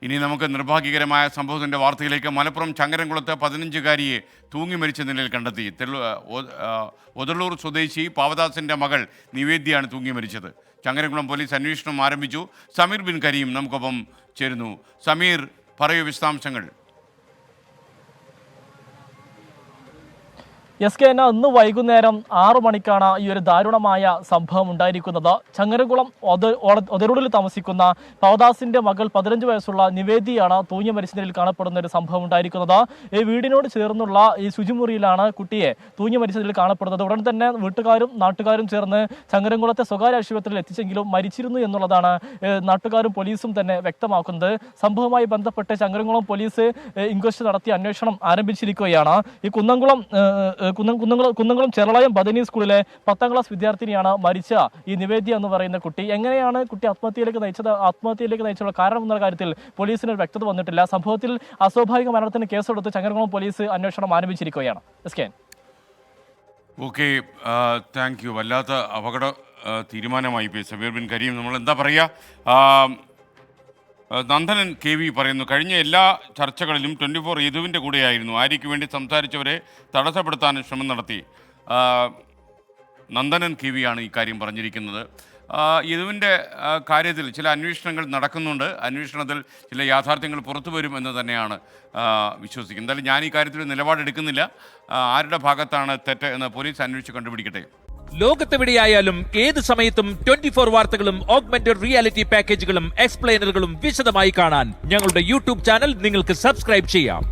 ഇനി നമുക്ക് നിർഭാഗ്യകരമായ സംഭവത്തിൻ്റെ വാർത്തയിലേക്ക്. മലപ്പുറം ചങ്ങരംകുളത്ത് 15-കാരിയെ തൂങ്ങി മരിച്ച നിലയിൽ കണ്ടെത്തി. ഒതളൂർ സ്വദേശി പാവദാസിൻ്റെ മകൾ നിവേദ്യയാണ് തൂങ്ങി മരിച്ചത്. ചങ്ങരംകുളം പോലീസ് അന്വേഷണം ആരംഭിച്ചു. സമീർ ബിൻ കരീം നമുക്കൊപ്പം ചേരുന്നു. സമീർ, പറയൂ വിശദാംശങ്ങൾ. ഇന്ന് വൈകുന്നേരം 6 മണിക്കാണ് ഈ ഒരു ദാരുണമായ സംഭവം ഉണ്ടായിരിക്കുന്നത്. ചങ്ങരംകുളം ഒതരൂരിൽ താമസിക്കുന്ന പാവദാസിന്റെ മകൾ 15 വയസ്സുള്ള നിവേദിയാണ് തൂങ്ങി മരിച്ച നിലയിൽ കാണപ്പെടുന്ന ഒരു സംഭവം ഉണ്ടായിരിക്കുന്നത്. ഈ വീടിനോട് ചേർന്നുള്ള ഈ ശുചിമുറിയിലാണ് കുട്ടിയെ തൂങ്ങി മരിച്ച നിലയിൽ കാണപ്പെടുന്നത്. ഉടൻ തന്നെ വീട്ടുകാരും നാട്ടുകാരും ചേർന്ന് ചങ്ങരംകുളത്തെ സ്വകാര്യ ആശുപത്രിയിൽ എത്തിച്ചെങ്കിലും മരിച്ചിരുന്നു എന്നുള്ളതാണ് നാട്ടുകാരും പോലീസും തന്നെ വ്യക്തമാക്കുന്നത്. സംഭവവുമായി ബന്ധപ്പെട്ട് ചങ്ങരംകുളം പോലീസ് ഇൻക്വസ്റ്റ് നടത്തി അന്വേഷണം ആരംഭിച്ചിരിക്കുകയാണ്. ഈ കുന്നംകുളം ചെറളയം ബദനി സ്കൂളിലെ 10ാം ക്ലാസ് വിദ്യാർത്ഥിനിയാണ് മരിച്ച ഈ നിവേദ്യ എന്ന് പറയുന്ന കുട്ടി. എങ്ങനെയാണ് കുട്ടി ആത്മഹത്യയിലേക്ക് നയിച്ചുള്ള കാരണം എന്ന കാര്യത്തിൽ പോലീസിന് വ്യക്തത വന്നിട്ടില്ല. സംഭവത്തിൽ അസ്വാഭാവിക മരണത്തിന് കേസെടുത്ത് ചങ്ങരംകുളം പോലീസ് അന്വേഷണം ആരംഭിച്ചിരിക്കുകയാണ്. Okay, thank you. വല്ലാത്ത അപകട തീരുമാനമായി പോയി സമീർ ബിൻ കരീം. നമ്മൾ എന്താ പറയുക, നന്ദനൻ KV പറയുന്നു, കഴിഞ്ഞ എല്ലാ ചർച്ചകളിലും 24 യദുവിൻ്റെ കൂടെയായിരുന്നു. ആര്യയ്ക്ക് വേണ്ടി സംസാരിച്ചവരെ തടസ്സപ്പെടുത്താൻ ശ്രമം നടത്തി. നന്ദനൻ KV ആണ് ഈ കാര്യം പറഞ്ഞിരിക്കുന്നത്. യദുവിൻ്റെ കാര്യത്തിൽ ചില അന്വേഷണങ്ങൾ നടക്കുന്നുണ്ട്. അന്വേഷണത്തിൽ ചില യാഥാർത്ഥ്യങ്ങൾ പുറത്തു വരുമെന്ന് തന്നെയാണ് വിശ്വസിക്കുന്നത്. എന്തായാലും ഞാൻ ഈ കാര്യത്തിൽ നിലപാടെടുക്കുന്നില്ല. ആരുടെ ഭാഗത്താണ് തെറ്റ് എന്ന് പോലീസ് അന്വേഷിച്ച് കണ്ടുപിടിക്കട്ടെ. ലോകത്തെവിടെയായാലും ഏത് സമയത്തും 24 വാർത്തകളും ഓഗ്മെന്റഡ് റിയാലിറ്റി പാക്കേജുകളും എക്സ്പ്ലെയിനറുകളും വിശദമായി കാണാൻ ഞങ്ങളുടെ യൂട്യൂബ് ചാനൽ നിങ്ങൾക്ക് സബ്സ്ക്രൈബ് ചെയ്യാം.